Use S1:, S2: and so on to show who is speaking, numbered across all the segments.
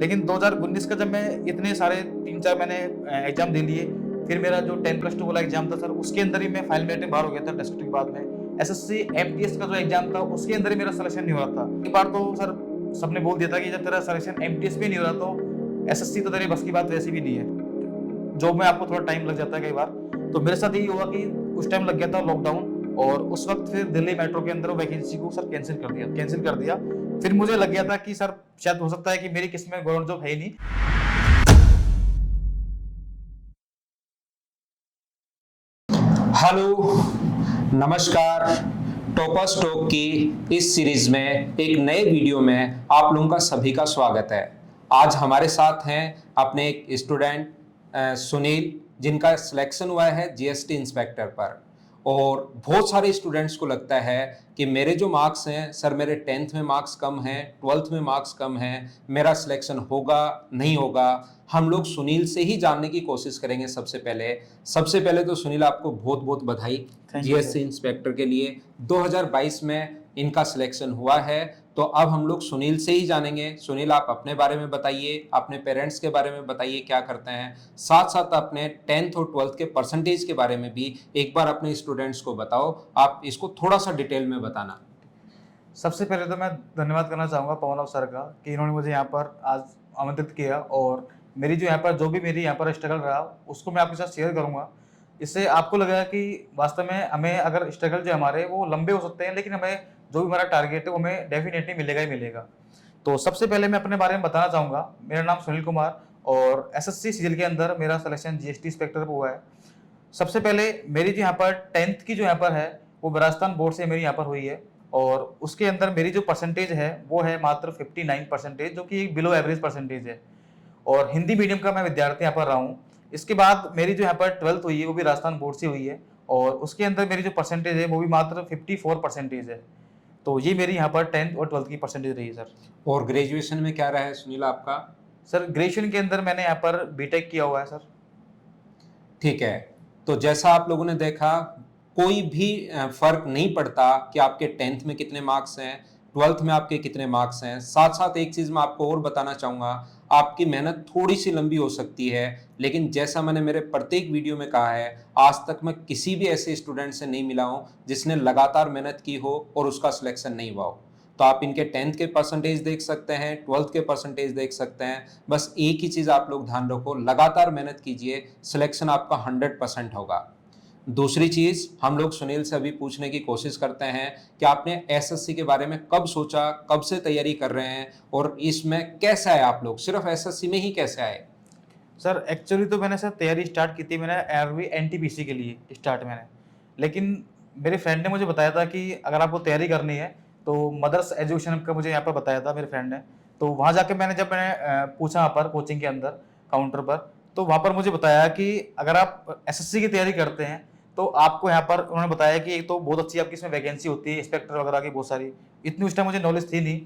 S1: लेकिन 2019 का जब मैं इतने सारे 3-4 मैंने एग्जाम दे लिए, फिर मेरा जो 10+2 वाला एग्जाम था सर, उसके अंदर ही मैं फाइनल मेरिट में बाहर हो गया था डिस्ट्रिक्ट के बाद में। एसएससी एमटीएस का जो एग्जाम था उसके अंदर ही मेरा सिलेक्शन नहीं हो रहा था। एक बार तो सर सबने बोल दिया था कि जब तेरा सिलेक्शन एमटीएस में नहीं हो रहा तो एसएससी तो तेरे बस की बात वैसी भी नहीं है। जॉब में आपको थोड़ा टाइम लग जाता है कई बार। तो मेरे साथ यही हुआ कि उस टाइम लग गया था लॉकडाउन, और उस वक्त फिर दिल्ली मेट्रो के अंदर वैकेंसी को सर कैंसिल कर दिया। फिर मुझे लग गया था कि सर शायद हो सकता है कि मेरी किस्मत में गवर्नमेंट जॉब है ही नहीं।
S2: हेलो, नमस्कार। टॉपर्स टॉक की इस सीरीज में एक नए वीडियो में आप लोगों का सभी का स्वागत है। आज हमारे साथ हैं अपने एक स्टूडेंट सुनील, जिनका सिलेक्शन हुआ है जीएसटी इंस्पेक्टर पर। और बहुत सारे स्टूडेंट्स को लगता है कि मेरे जो मार्क्स हैं सर, मेरे 10th में मार्क्स कम हैं, 12th में मार्क्स कम हैं, मेरा सिलेक्शन होगा नहीं होगा। हम लोग सुनील से ही जानने की कोशिश करेंगे। सबसे पहले तो सुनील, आपको बहुत बहुत बधाई जीएसटी इंस्पेक्टर के लिए। 2022 में इनका सिलेक्शन हुआ है। तो अब हम लोग सुनील से ही जानेंगे। सुनील, आप अपने बारे में बताइए, अपने पेरेंट्स के बारे में बताइए क्या करते हैं, साथ साथ अपने 10th और 12th के परसेंटेज के बारे में भी एक बार अपने स्टूडेंट्स को बताओ। आप इसको थोड़ा सा डिटेल में बताना।
S1: सबसे पहले तो मैं धन्यवाद करना चाहूँगा पवन सर का कि इन्होंने मुझे यहाँ पर आज आमंत्रित किया, और मेरी जो यहाँ पर जो भी मेरी यहाँ पर स्ट्रगल रहा उसको मैं आपके साथ शेयर करूँगा। इससे आपको लगेगा कि वास्तव में हमें अगर स्ट्रगल जो हमारे वो लंबे हो सकते हैं, लेकिन हमें जो भी हमारा टारगेट है वो हमें डेफिनेटली मिलेगा ही मिलेगा। तो सबसे पहले मैं अपने बारे में बताना चाहूँगा। मेरा नाम सुनील कुमार, और एसएससी सीजीएल के अंदर मेरा सिलेक्शन जीएसटी इंस्पेक्टर पर हुआ है। सबसे पहले मेरी जो यहाँ पर 10th की जो यहाँ पर है वो राजस्थान बोर्ड से मेरी यहाँ पर हुई है, और उसके अंदर मेरी जो परसेंटेज है वो है मात्र 59%, जो कि एक बिलो एवरेज परसेंटेज है। और हिंदी मीडियम का मैं विद्यार्थी यहाँ पर रहा हूँ। इसके बाद मेरी जो यहाँ पर 12th हुई है वो भी राजस्थान बोर्ड से हुई है, और उसके अंदर मेरी जो परसेंटेज है वो भी मात्र 54% है। तो ये मेरी यहाँ पर 10th और 12th की परसेंटेज रही है सर।
S2: और ग्रेजुएशन में क्या रहा है सुनील आपका?
S1: सर ग्रेजुएशन के अंदर मैंने यहाँ पर बीटेक किया हुआ है सर।
S2: ठीक है। तो जैसा आप लोगों ने देखा, कोई भी फर्क नहीं पड़ता कि आपके 10th में कितने मार्क्स हैं, 12th में आपके कितने मार्क्स हैं। साथ साथ एक चीज मैं आपको और बताना चाहूंगा, आपकी मेहनत थोड़ी सी लंबी हो सकती है, लेकिन जैसा मैंने मेरे प्रत्येक वीडियो में कहा है, आज तक मैं किसी भी ऐसे स्टूडेंट से नहीं मिला हूं जिसने लगातार मेहनत की हो और उसका सिलेक्शन नहीं हुआ हो। तो आप इनके 10th के परसेंटेज देख सकते हैं, 12th के परसेंटेज देख सकते हैं। बस एक ही चीज़ आप लोग ध्यान रखो, लगातार मेहनत कीजिए, सिलेक्शन आपका 100% होगा। दूसरी चीज़ हम लोग सुनील से अभी पूछने की कोशिश करते हैं कि आपने एसएससी के बारे में कब सोचा, कब से तैयारी कर रहे हैं, और इसमें कैसे आए आप लोग, सिर्फ एसएससी में ही कैसे आए?
S1: सर एक्चुअली तो मैंने सर तैयारी स्टार्ट की थी, मैंने आरवी एनटीपीसी के लिए स्टार्ट मैंने। लेकिन मेरे फ्रेंड ने मुझे बताया था कि अगर आपको तैयारी करनी है तो मदर्स एजुकेशन का मुझे यहाँ पर बताया था मेरे फ्रेंड ने। तो वहाँ जाकर मैंने पूछा वहाँ पर कोचिंग के अंदर काउंटर पर, तो वहाँ पर मुझे बताया कि अगर आप एसएससी की तैयारी करते हैं तो आपको यहाँ पर उन्होंने बताया कि एक तो बहुत अच्छी आपकी इसमें वैकेंसी होती है, इंस्पेक्टर वगैरह की बहुत सारी। इतनी उस टाइम मुझे नॉलेज थी नहीं।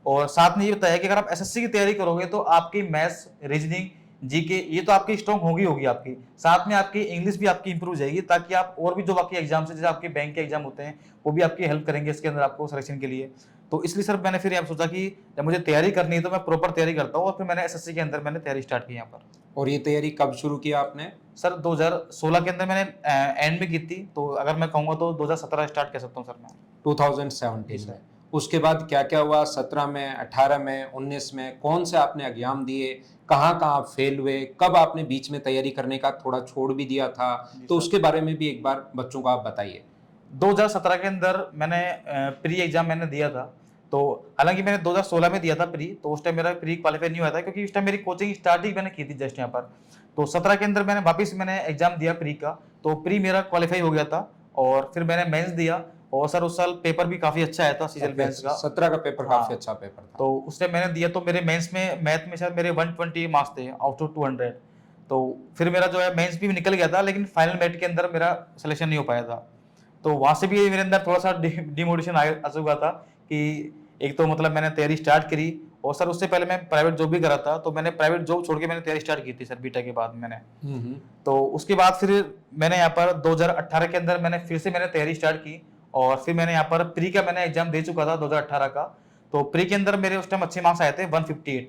S1: और साथ में ये बताया कि अगर आप एसएससी की तैयारी करोगे तो आपकी मैथ्स, रीजनिंग, जीके ये तो आपकी स्ट्रॉन्ग होगी आपकी। साथ में आपकी इंग्लिश भी आपकी इंप्रूव जाएगी, ताकि आप और भी जो बाकी एग्जाम्स है, जैसे आपके बैंक के एग्जाम होते हैं, वो भी आपकी हेल्प करेंगे इसके अंदर आपको सिलेक्शन के लिए। तो इसलिए सर मैंने फिर यहाँ सोचा कि जब मुझे तैयारी करनी है तो मैं प्रॉपर तैयारी करता हूँ, और फिर मैंने एसएससी के अंदर मैंने तैयारी स्टार्ट की यहाँ पर।
S2: और ये तैयारी कब शुरू किया आपने?
S1: सर 2016 के अंदर मैंने एंड में की थी, तो अगर मैं कहूँगा तो 2017 स्टार्ट कर सकता हूँ सर मैं।
S2: 2017 में। उसके बाद क्या क्या हुआ? 17 में, 18 में, 19 में कौन से आपने एग्जाम दिए, कहाँ कहाँ आप फेल हुए, कब आपने बीच में तैयारी करने का थोड़ा छोड़ भी दिया था? तो उसके बारे में भी एक बार बच्चों को आप बताइए।
S1: 2017 के अंदर मैंने प्री एग्जाम मैंने दिया था। तो हालांकि मैंने 2016 में दिया था प्री, तो उस टाइम मेरा प्री क्वालिफाई नहीं हुआ था, क्योंकि उस टाइम मेरी कोचिंग स्टार्ट ही मैंने की थी जस्ट यहाँ पर। तो 17 के अंदर मैंने वापस मैंने एग्जाम दिया प्री का, तो प्री मेरा क्वालिफाई हो गया था। और फिर मैंने मेंस दिया, और सर उस साल पेपर भी काफी अच्छा आया था सीजीएल मेंस का।
S2: 17 का पेपर काफी अच्छा पेपर था।
S1: तो उस टाइम मैंने दिया, तो मेरे मेंस में मैथ में शायद मेरे 120 मार्क्स थे आउट ऑफ 200। तो फिर मेरा जो है मेंस भी निकल गया था, लेकिन फाइनल मेरिट के अंदर मेरा सिलेक्शन नहीं हो पाया था। तो वहां से भी मेरे अंदर थोड़ा सा डिमोटिवेशन आ चुका था कि एक तो मतलब मैंने तैयारी स्टार्ट करी, और सर उससे पहले मैं प्राइवेट जॉब भी करा था, तो मैंने प्राइवेट जॉब छोड़ के मैंने तैयारी स्टार्ट की थी सर बीटेक के बाद मैंने। तो उसके बाद फिर मैंने यहाँ पर 2018 के अंदर मैंने फिर से मैंने तैयारी स्टार्ट की, और फिर मैंने यहाँ पर प्री का मैंने एग्जाम दे चुका था 2018 का। तो प्री के अंदर मेरे उस टाइम अच्छे मार्क्स आए थे 158।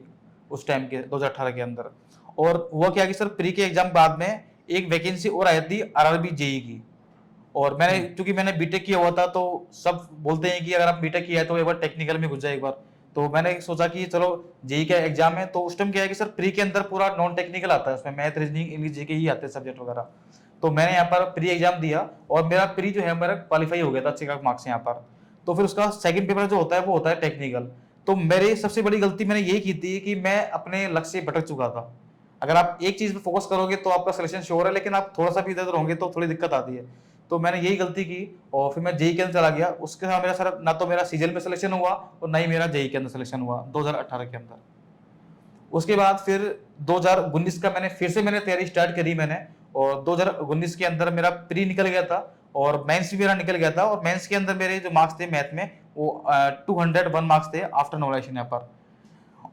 S1: उस टाइम के 2018 के अंदर। और हुआ क्या कि सर प्री के एग्जाम बाद में एक वैकेंसी और आई थी आरआरबी जेई की। और मैंने क्योंकि मैंने बीटेक किया हुआ था तो सब बोलते हैं कि अगर आप बीटेक किया है तो एक बार टेक्निकल में घुस जाए एक बार। तो मैंने सोचा कि चलो जेई का एग्जाम है, तो उस टाइम क्या है कि सर प्री के अंदर पूरा नॉन टेक्निकल आता है, उसमें मैथ रीजनिंग इंग्लिश जीके ही आते हैं सब्जेक्ट वगैरह। तो मैंने यहाँ पर प्री एग्जाम दिया और मेरा प्री जो है मेरा क्वालिफाई हो गया था, अच्छे मार्क्स यहाँ पर। तो फिर उसका सेकंड पेपर जो होता है वो होता है टेक्निकल। तो मेरी सबसे बड़ी गलती मैंने यही की थी कि मैं अपने लक्ष्य से भटक चुका था। अगर आप एक चीज पे फोकस करोगे तो आपका सिलेक्शन श्योर है, लेकिन आप थोड़ा सा भी इधर उधर होंगे तो थोड़ी दिक्कत आती है। तो मैंने यही गलती की और फिर मैं जेई के अंदर चला गया। उसके साथ मेरा सर ना तो मेरा सीजल में सिलेक्शन हुआ और ना ही मेरा जेई के अंदर सिलेक्शन हुआ 2018 के अंदर। उसके बाद फिर 2019 का मैंने तैयारी स्टार्ट करी मैंने, और 2019 के अंदर मेरा प्री निकल गया था और मेंस भी मेरा निकल गया था। और मेंस के अंदर मेरे जो मार्क्स थे मैथ में वो 201 मार्क्स थे आफ्टर नॉमिनेशन यहाँ पर।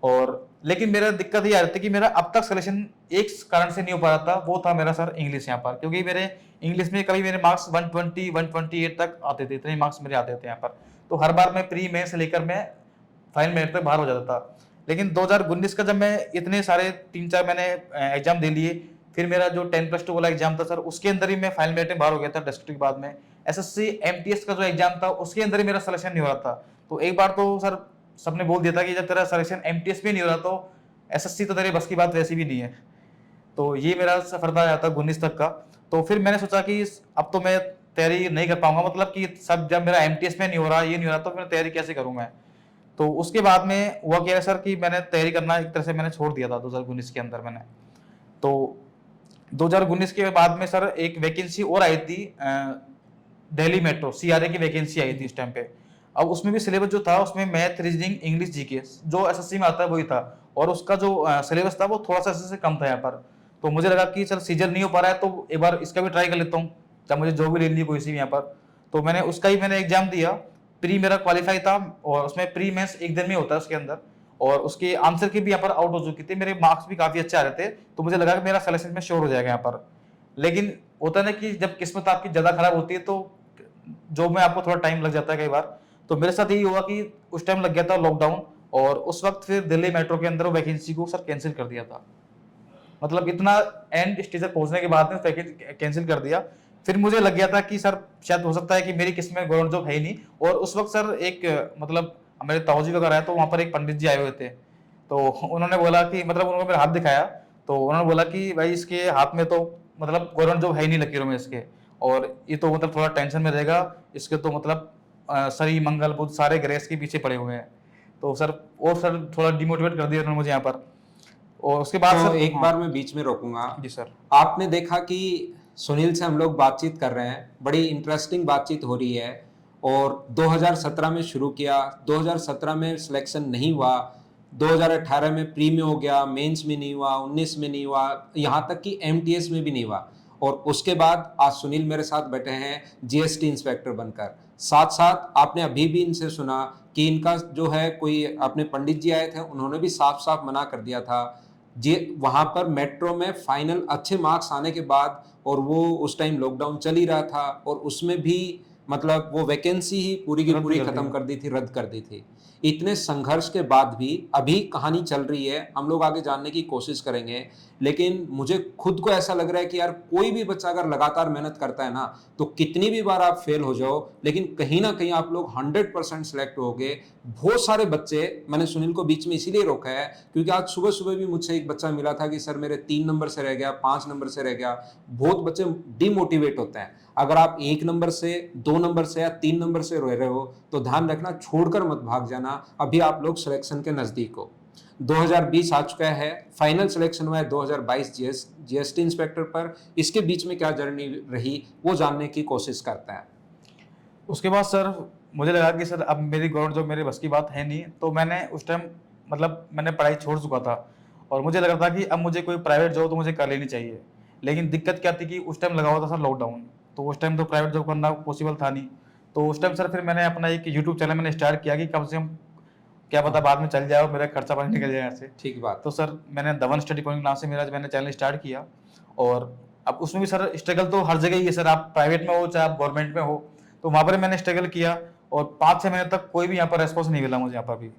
S1: और लेकिन मेरा दिक्कत ये आ रही थी कि मेरा अब तक सिलेक्शन एक कारण से नहीं हो पा रहा था, वो था मेरा सर इंग्लिश यहाँ पर। क्योंकि मेरे इंग्लिश में कभी मेरे मार्क्स 120 128 तक आते थे, इतने मार्क्स मेरे आते थे यहाँ पर। तो हर बार मैं प्री में से लेकर मैं फाइनल मेरिट तक बाहर हो जाता था। लेकिन 2019 का जब मैं इतने सारे 3-4 मैंने एग्जाम दे लिए, फिर मेरा जो 10+2 वाला एग्जाम था सर उसके अंदर ही मैं फाइनल मेरिट में बाहर हो गया था डिस्ट्रिक्ट के बाद में। एसएससी एमटीएस का जो एग्जाम था उसके अंदर ही मेरा सिलेक्शन नहीं हो रहा था। तो एक बार तो सर सबने बोल दिया था कि जब तेरा सिलेक्शन एमटीएस में नहीं हो रहा तो एसएससी तो तेरे बस की बात वैसी भी नहीं है। तो ये मेरा सफर था आता 19 तक का। तो फिर मैंने सोचा कि अब तो मैं तैयारी नहीं कर पाऊंगा, मतलब कि सब जब मेरा एमटीएस में नहीं हो रहा, ये नहीं हो रहा, तो फिर तैयारी कैसे करूं मैं। तो उसके बाद में हुआ क्या है सर कि मैंने तैयारी करना एक तरह से मैंने छोड़ दिया था 2019 के अंदर मैंने। तो 2019 के बाद में सर एक वैकेंसी और आई थी, दिल्ली मेट्रो सीआरए की वैकेंसी आई थी इस टाइम पे। अब उसमें भी सिलेबस जो था उसमें मैथ रीजनिंग इंग्लिश जीके जो एसएससी में आता है वही था, और उसका जो सिलेबस था वो थोड़ा सा एसएससी से कम था यहाँ पर। तो मुझे लगा कि चल सीजन नहीं हो पा रहा है तो एक बार इसका भी ट्राई कर लेता हूँ, जब मुझे जो भी लेनी है कोई सी भी यहाँ पर। तो मैंने उसका ही मैंने एग्जाम दिया। प्री मेरा क्वालिफाई था और उसमें प्री मेंस एक दिन में होता है उसके अंदर, और उसके आंसर की भी यहाँ पर आउट हो चुकी थी, मेरे मार्क्स भी काफी अच्छे आ रहे थे। तो मुझे लगा कि मेरा सिलेक्शन में श्योर हो जाएगा यहाँ पर। लेकिन होता है ना कि जब किस्मत आपकी ज्यादा खराब होती है तो जॉब में आपको थोड़ा टाइम लग जाता है कई बार। तो मेरे साथ यही हुआ कि उस टाइम लग गया था लॉकडाउन, और उस वक्त फिर दिल्ली मेट्रो के अंदर वैकेंसी को सर कैंसिल कर दिया था। मतलब इतना एंड स्टेज तक पहुंचने के बाद में पैकेज कैंसिल कर दिया। फिर मुझे लग गया था कि सर शायद हो सकता है कि मेरी किस्मत में गवर्नमेंट जॉब है ही नहीं। और उस वक्त सर एक मतलब मेरे ताऊजी वगैरह है, तो वहाँ पर एक पंडित जी आए हुए थे। तो उन्होंने बोला कि मतलब उन्होंने मेरा हाथ दिखाया, तो उन्होंने बोला कि भाई इसके हाथ में तो मतलब गवर्नमेंट जॉब है ही नहीं लकीरों में इसके, और ये तो मतलब थोड़ा टेंशन में रहेगा, इसके तो मतलब शनि मंगल बुध सारे ग्रह इसके पीछे पड़े हुए हैं। तो सर और सर थोड़ा डिमोटिवेट कर दिया उन्होंने मुझे यहाँ पर। और उसके बाद
S2: तो
S1: सर
S2: एक बार मैं बीच में रोकूंगा।
S1: जी सर।
S2: आपने देखा कि सुनील से हम लोग बातचीत कर रहे हैं, बड़ी इंटरेस्टिंग बातचीत हो रही है। और 2017 में शुरू किया, 2017 में सिलेक्शन नहीं हुआ, 2018 में प्री में हो गया, मेंस में नहीं हुआ, 19 में नहीं हुआ, यहाँ तक कि एमटीएस में भी नहीं हुआ। और उसके बाद आज सुनील मेरे साथ बैठे हैं जीएसटी इंस्पेक्टर बनकर। साथ साथ आपने अभी भी इनसे सुना कि इनका जो है कोई अपने पंडित जी आए थे, उन्होंने भी साफ साफ मना कर दिया था जी वहां पर मेट्रो में फाइनल अच्छे मार्क्स आने के बाद। और वो उस टाइम लॉकडाउन चल ही रहा था, और उसमें भी मतलब वो वैकेंसी ही पूरी की पूरी खत्म कर दी थी, रद्द कर दी थी। इतने संघर्ष के बाद भी अभी कहानी चल रही है, हम लोग आगे जानने की कोशिश करेंगे। लेकिन मुझे खुद को ऐसा लग रहा है कि यार कोई भी बच्चा अगर लगातार मेहनत करता है ना, तो कितनी भी बार आप फेल हो जाओ लेकिन कहीं ना कहीं आप लोग 100% सिलेक्ट होगे। बहुत सारे बच्चे, मैंने सुनील को बीच में इसीलिए रोका है क्योंकि आज सुबह सुबह भी मुझसे एक बच्चा मिला था कि सर मेरे 3 नंबर से रह गया, 5 नंबर से रह गया। बहुत बच्चे डिमोटिवेट होते हैं। अगर आप 1 नंबर से, 2 नंबर से या 3 नंबर से रह रहे हो तो ध्यान रखना, छोड़कर मत भाग जाना। अभी आप लोग सिलेक्शन के नजदीक हो। 2020 आ चुका है, फाइनल सिलेक्शन हुआ है 2022 जीएसटी इंस्पेक्टर पर। इसके बीच में क्या जर्नी रही वो जानने की कोशिश करते हैं।
S1: उसके बाद सर मुझे लगा कि सर अब मेरी गवर्नमेंट जॉब मेरे बस की बात है नहीं। तो मैंने उस टाइम मतलब मैंने पढ़ाई छोड़ चुका था और मुझे लगा था कि अब मुझे कोई प्राइवेट जॉब तो मुझे कर लेनी चाहिए। लेकिन दिक्कत क्या थी कि उस टाइम लगा हुआ था सर लॉकडाउन, तो उस टाइम तो प्राइवेट जॉब करना पॉसिबल था नहीं। तो उस टाइम सर फिर मैंने अपना एक यूट्यूब चैनल मैंने स्टार्ट किया कि कम से कम क्या पता बाद में चल जाए और मेरा खर्चा पानी निकल जाए यहाँ से।
S2: ठीक बात।
S1: तो सर मैंने द वन स्टडी पॉइंट नाम से मेरा मैंने चैनल स्टार्ट किया। और अब उसमें भी सर स्ट्रगल तो हर जगह ही है सर, आप प्राइवेट में हो चाहे आप गवर्नमेंट में हो। तो वहाँ पर मैंने स्ट्रगल किया और 5-6 महीने तक कोई भी यहाँ पर रेस्पॉन्स नहीं मिला मुझे यहाँ पर भी।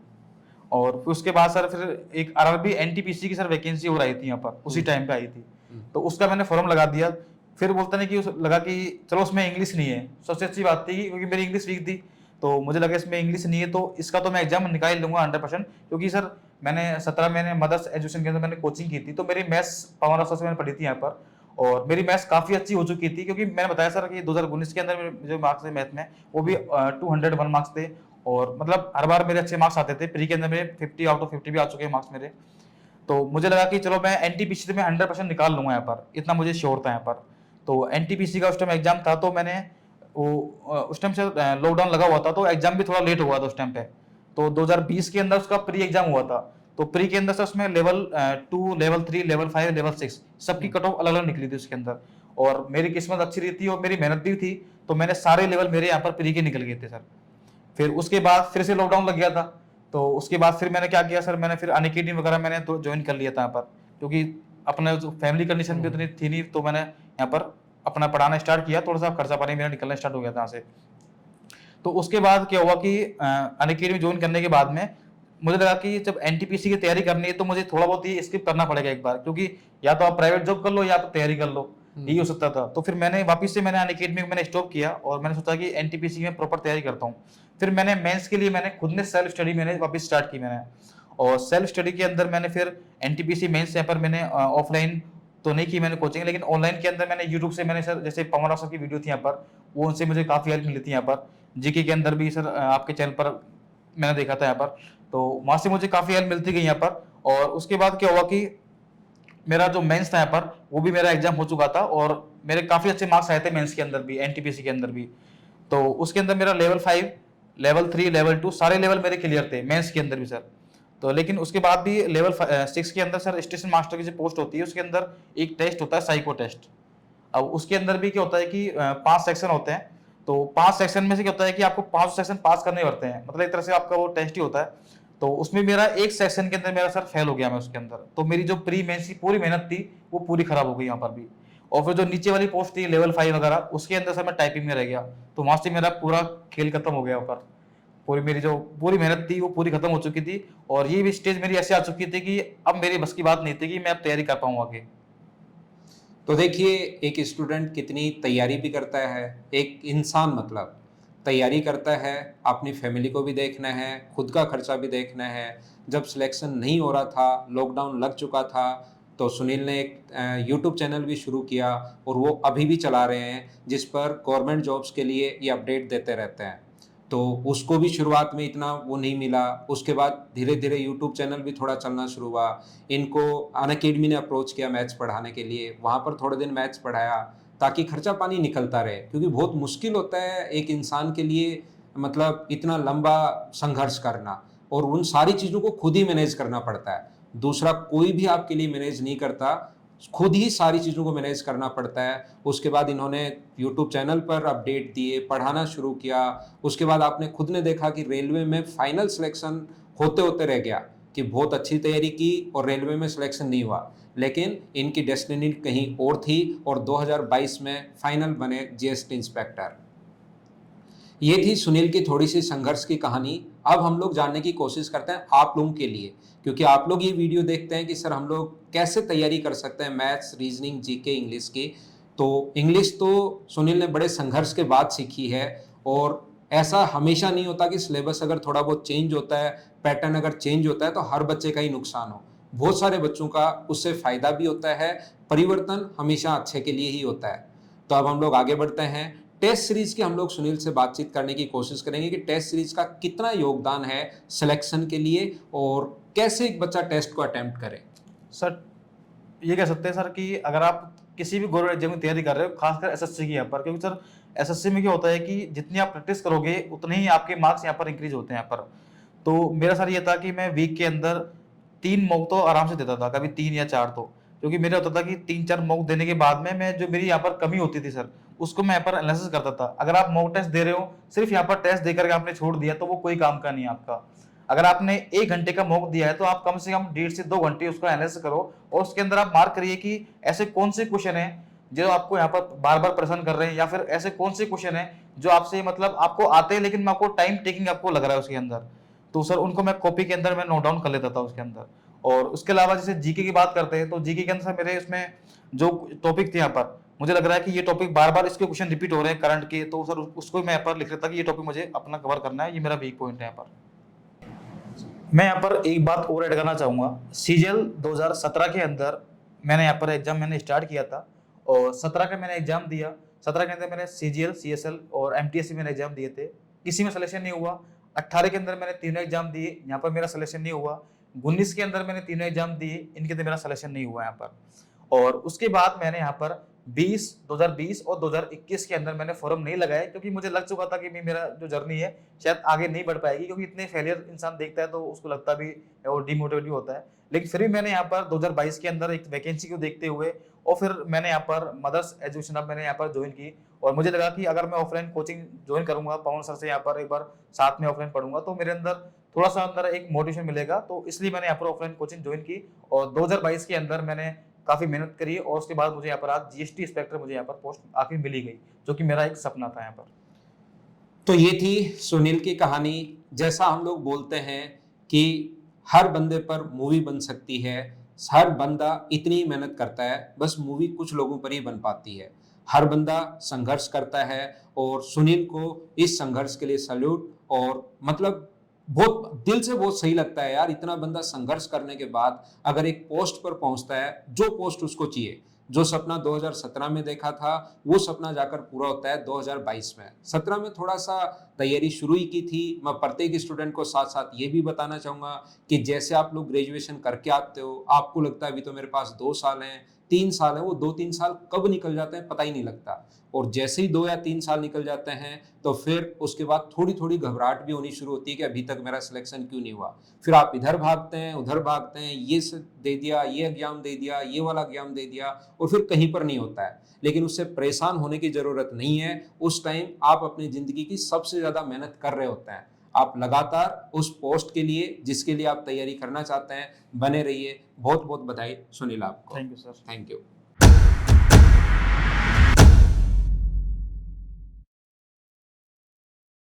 S1: और फिर उसके बाद सर फिर एक आरआरबी एनटीपीसी की सर वैकेंसी हो रही थी यहाँ पर, उसी टाइम पे आई थी। तो उसका मैंने फॉर्म लगा दिया। फिर बोलते नहीं कि लगा कि चलो उसमें इंग्लिश नहीं है, सबसे अच्छी बात थी क्योंकि मेरी इंग्लिश वीक थी, तो मुझे लगा इसमें इंग्लिश नहीं है तो इसका तो मैं एग्जाम निकाल लूंगा 100%, क्योंकि सर मैंने 17 महीने मदर्स एजुकेशन के अंदर मैंने कोचिंग की थी, तो मेरी मैथ्स पवन अफसर से मैंने पढ़ी थी यहाँ पर, और मेरी मैथ्स काफ़ी अच्छी हो चुकी थी, क्योंकि मैंने बताया सर कि 2019 के अंदर मेरे जो मार्क्स थे मैथ में वो भी 201 मार्क्स थे, और मतलब हर बार मेरे अच्छे मार्क्स आते थे। प्री के अंदर मेरे 50 आउट ऑफ 50 भी आ चुके हैं मार्क्स मेरे। तो मुझे लगा कि चलो मैं एनटीपीसी से मैं 100% निकाल लूंगा यहाँ पर, इतना मुझे श्योर था यहाँ पर। तो एनटीपीसी का उस टाइम एग्जाम था, तो मैंने वो उस टाइम से लॉकडाउन लगा हुआ था, तो एग्जाम भी थोड़ा लेट हुआ था उस टाइम पे। तो 2020 के अंदर उसका प्री एग्जाम हुआ था। तो प्री के अंदर से उसमें लेवल 2, लेवल 3, लेवल 5, लेवल 6 सबकी कट ऑफ अलग अलग निकली थी उसके अंदर, और मेरी किस्मत अच्छी रही थी और मेरी मेहनत भी थी, तो मैंने सारे लेवल मेरे यहाँ पर प्री के निकल गए थे सर। फिर उसके बाद फिर से लॉकडाउन लग गया था, तो उसके बाद फिर मैंने क्या किया सर, मैंने फिर अनअकैडमी वगैरह मैंने तो ज्वाइन कर लिया था यहाँ पर, क्योंकि अपने जो फैमिली कंडीशन भी उतनी थी नहीं, तो मैंने यहाँ पर अपना पढ़ाना स्टार्ट किया, थोड़ा सा खर्चा पानी मेरा निकलना स्टार्ट हो गया था यहाँ से। तो उसके बाद क्या हुआ कि अनअकैडमी ज्वाइन करने के बाद में मुझे लगा कि जब एनटीपीसी की तैयारी करनी है तो मुझे थोड़ा बहुत ये स्किप करना पड़ेगा एक बार, क्योंकि या तो आप प्राइवेट जॉब कर लो या आप तैयारी कर लो, यही हो सकता था। तो फिर मैंने वापस से मैंने अनअकैडमी को मैंने स्टॉप किया और मैंने सोचा कि एनटीपीसी में प्रॉपर तैयारी करता हूँ। फिर मैंने मेंस के लिए मैंने खुद ने सेल्फ स्टडी मैंने वापस स्टार्ट की मैंने, और सेल्फ स्टडी के अंदर मैंने फिर एनटीपीसी मेंस यहाँ पर मैंने ऑफलाइन तो नहीं की मैंने कोचिंग, लेकिन ऑनलाइन के अंदर मैंने यूट्यूब से मैंने सर जैसे पवन राव सर की वीडियो थी यहाँ पर, वो उनसे मुझे काफ़ी हेल्प मिली थी यहाँ पर। जीके के अंदर भी सर आपके चैनल पर मैंने देखा था यहाँ पर, तो वहाँ से मुझे काफ़ी हेल्प मिलती गई यहाँ पर। और उसके बाद क्या हुआ कि मेरा जो मेंस था यहाँ पर वो भी मेरा एग्जाम हो चुका था, और मेरे काफ़ी अच्छे मार्क्स आए थे मेंस के अंदर भी, एनटीपीसी के अंदर भी। तो उसके अंदर मेरा लेवल 5, लेवल 3, लेवल 2 सारे लेवल मेरे क्लियर थे मेंस के अंदर भी सर। तो लेकिन उसके बाद भी लेवल 6 के अंदर सर स्टेशन मास्टर की जो पोस्ट होती है उसके अंदर एक टेस्ट होता है साइको टेस्ट। अब उसके अंदर भी क्या होता है कि 5 सेक्शन होते हैं, तो 5 सेक्शन में से क्या होता है कि आपको 5 सेक्शन पास करने पड़ते हैं, मतलब एक तरह से आपका वो टेस्ट ही होता है। तो उसमें मेरा एक सेक्शन के अंदर मेरा सर फेल हो गया मैं उसके अंदर, तो मेरी जो प्री मेंस की पूरी मेहनत थी वो पूरी खराब हो गई यहाँ पर भी। और फिर जो नीचे वाली पोस्ट थी लेवल 5 वगैरह उसके अंदर सर मैं टाइपिंग में रह गया, तो वहां से मेरा पूरा खेल खत्म हो गया ऊपर। पूरी मेरी जो पूरी मेहनत थी वो पूरी खत्म हो चुकी थी, और ये भी स्टेज मेरी ऐसे आ चुकी थी कि अब मेरी बस की बात नहीं थी कि मैं अब तैयारी कर पाऊँ आगे।
S2: तो देखिए, एक स्टूडेंट कितनी तैयारी भी करता है, एक इंसान मतलब तैयारी करता है, अपनी फैमिली को भी देखना है, खुद का खर्चा भी देखना है। जब सिलेक्शन नहीं हो रहा था, लॉकडाउन लग चुका था, तो सुनील ने एक यूट्यूब चैनल भी शुरू किया और वो अभी भी चला रहे हैं, जिस पर गवर्नमेंट जॉब्स के लिए ये अपडेट देते रहते हैं। तो उसको भी शुरुआत में इतना वो नहीं मिला, उसके बाद धीरे धीरे यूट्यूब चैनल भी थोड़ा चलना शुरू हुआ। इनको अनअकैडमी ने अप्रोच किया मैथ्स पढ़ाने के लिए, वहाँ पर थोड़े दिन मैथ्स पढ़ाया ताकि खर्चा पानी निकलता रहे, क्योंकि बहुत मुश्किल होता है एक इंसान के लिए, मतलब इतना लंबा संघर्ष करना, और उन सारी चीज़ों को खुद ही मैनेज करना पड़ता है। दूसरा कोई भी आपके लिए मैनेज नहीं करता, खुद ही सारी चीज़ों को मैनेज करना पड़ता है। उसके बाद इन्होंने यूट्यूब चैनल पर अपडेट दिए, पढ़ाना शुरू किया। उसके बाद आपने खुद ने देखा कि रेलवे में फाइनल सिलेक्शन होते होते रह गया, कि बहुत अच्छी तैयारी की और रेलवे में सिलेक्शन नहीं हुआ, लेकिन इनकी डेस्टिनी कहीं और थी और 2022 में फाइनल बने जीएसटी इंस्पेक्टर। ये थी सुनील की थोड़ी सी संघर्ष की कहानी। अब हम लोग जानने की कोशिश करते हैं आप लोगों के लिए, क्योंकि आप लोग ये वीडियो देखते हैं कि सर हम लोग कैसे तैयारी कर सकते हैं मैथ्स, रीजनिंग, जीके, इंग्लिश की। तो इंग्लिश तो सुनील ने बड़े संघर्ष के बाद सीखी है, और ऐसा हमेशा नहीं होता कि सिलेबस अगर थोड़ा बहुत चेंज होता है, पैटर्न अगर चेंज होता है तो हर बच्चे का ही नुकसान हो। बहुत सारे बच्चों का उससे फायदा भी होता है। परिवर्तन हमेशा अच्छे के लिए ही होता है। तो अब हम लोग आगे बढ़ते हैं। टेस्ट सीरीज की हम लोग सुनील से बातचीत करने की कोशिश करेंगे कि टेस्ट सीरीज का कितना योगदान है सिलेक्शन के लिए, और कैसे एक बच्चा टेस्ट को अटेम्प्ट करे।
S1: सर ये कह सकते हैं सर कि अगर आप किसी भी गवर्नमेंट एग्जाम की तैयारी कर रहे हो, खासकर एसएससी की यहाँ पर, क्योंकि सर एसएससी में क्या होता है कि जितनी आप प्रैक्टिस करोगे उतने ही आपके मार्क्स यहाँ पर इंक्रीज होते हैं यहाँ पर। तो मेरा सर ये था कि मैं वीक के अंदर 3 मॉक तो आराम से देता था, कभी 3 या 4, तो क्योंकि मेरा होता था कि 3-4 मॉक देने के बाद में मैं जो मेरी यहाँ पर कमी होती थी सर उसको मैं यहाँ पर एनालिसिस करता था। अगर आप मॉक टेस्ट दे रहे हो, सिर्फ यहाँ पर टेस्ट देकर के आपने छोड़ दिया तो वो कोई काम का नहीं है आपका। अगर आपने 1 घंटे का मॉक दिया है तो आप कम से कम 1.5 से 2 घंटे उसको एनालिसिस करो, और उसके अंदर आप मार्क करिए कि ऐसे कौन से क्वेश्चन है जो आपको यहाँ पर बार बार परेशान कर रहे हैं, या फिर ऐसे कौन से क्वेश्चन है जो आपसे मतलब आपको आते हैं लेकिन आपको टाइम टेकिंग आपको लग रहा है उसके अंदर। तो सर उनको मैं कॉपी के अंदर मैं नोट डाउन कर लेता था उसके अंदर। और उसके अलावा जैसे जीके की बात करते हैं तो जीके के अंदर सर मेरे इसमें जो टॉपिक थे यहाँ पर, मुझे लग रहा है कि ये टॉपिक बार बार इसके क्वेश्चन रिपीट हो रहे हैं करंट के, तो सर उसको मैं यहाँ पर लिख लेता कि ये टॉपिक मुझे अपना कवर करना है, ये मेरा वीक पॉइंट है यहाँ पर। मैं यहाँ पर एक बात और ऐड करना चाहूँगा, सीजीएल 2017 के अंदर मैंने यहाँ पर एग्जाम मैंने स्टार्ट किया था और 17 का मैंने एग्जाम दिया। 17 के अंदर मैंने सीजीएल, सीएसएल और एमटीएससी मैंने एग्जाम दिए थे, किसी में सिलेक्शन नहीं हुआ। 18 के अंदर मैंने तीनों एग्जाम दिए, यहाँ पर मेरा सिलेक्शन नहीं हुआ। 19 के अंदर मैंने तीनों एग्जाम दिए, इनके अंदर मेरा सिलेक्शन नहीं हुआ यहाँ पर। और उसके बाद मैंने यहाँ पर 2020 और 2021 के अंदर मैंने फॉर्म नहीं लगाए, क्योंकि मुझे लग चुका था कि मेरा जो जर्नी है शायद आगे नहीं बढ़ पाएगी, क्योंकि इतने फेलियर इंसान देखता है तो उसको लगता भी है और डिमोटिवेट भी होता है। लेकिन फिर भी मैंने यहाँ पर 2022 के अंदर एक वैकेंसी को देखते हुए और फिर मैंने यहाँ पर मदर्स एजुकेशन हब मैंने यहाँ पर ज्वाइन की। और मुझे लगा कि अगर मैं ऑफलाइन कोचिंग ज्वाइन करूंगा, पवन सर से यहाँ पर एक बार साथ में ऑफलाइन पढ़ूंगा, तो मेरे अंदर थोड़ा सा अंदर एक मोटिवेशन मिलेगा, तो इसलिए मैंने यहाँ पर ऑफलाइन कोचिंग ज्वाइन की। और 2022 के अंदर मैंने काफी मेहनत करी और उसके बाद मुझे यहाँ पर आज जीएसटी इंस्पेक्टर मुझे यहाँ पर पोस्ट आखिर मिली गई, जो कि मेरा एक सपना था यहाँ पर।
S2: तो ये थी सुनील की कहानी। जैसा हम लोग बोलते हैं कि हर बंदे पर मूवी बन सकती है, हर बंदा इतनी मेहनत करता है, बस मूवी कुछ लोगों पर ही बन पाती है। हर बंदा संघर्ष करता है और सुनील को इस संघर्ष के लिए सैल्यूट। और मतलब बहुत दिल से बहुत सही लगता है यार, इतना बंदा संघर्ष करने के बाद अगर एक पोस्ट पर पहुंचता है, जो पोस्ट उसको चाहिए, जो सपना 2017 में देखा था वो सपना जाकर पूरा होता है 2022 में। 17 में थोड़ा सा तैयारी शुरू ही की थी। मैं प्रत्येक स्टूडेंट को साथ साथ ये भी बताना चाहूंगा कि जैसे आप लोग ग्रेजुएशन करके आते हो, आपको लगता है अभी तो मेरे पास 2 साल हैं, 3 साल है, वो 2-3 साल कब निकल जाते हैं पता ही नहीं लगता। और जैसे ही 2 या 3 साल निकल जाते हैं तो फिर उसके बाद थोड़ी थोड़ी घबराहट भी होनी शुरू होती है कि अभी तक मेरा सिलेक्शन क्यों नहीं हुआ। फिर आप इधर भागते हैं, उधर भागते हैं, ये दे दिया, ये एग्जाम दे दिया, ये वाला एग्जाम दे दिया, और फिर कहीं पर नहीं होता है। लेकिन उससे परेशान होने की जरूरत नहीं है। उस टाइम आप अपनी जिंदगी की सबसे ज्यादा मेहनत कर रहे होते हैं। आप लगातार उस पोस्ट के लिए जिसके लिए आप तैयारी करना चाहते हैं बने रहिए। बहुत बहुत बधाई सुनील आपको।
S1: Thank you sir.
S2: Thank you.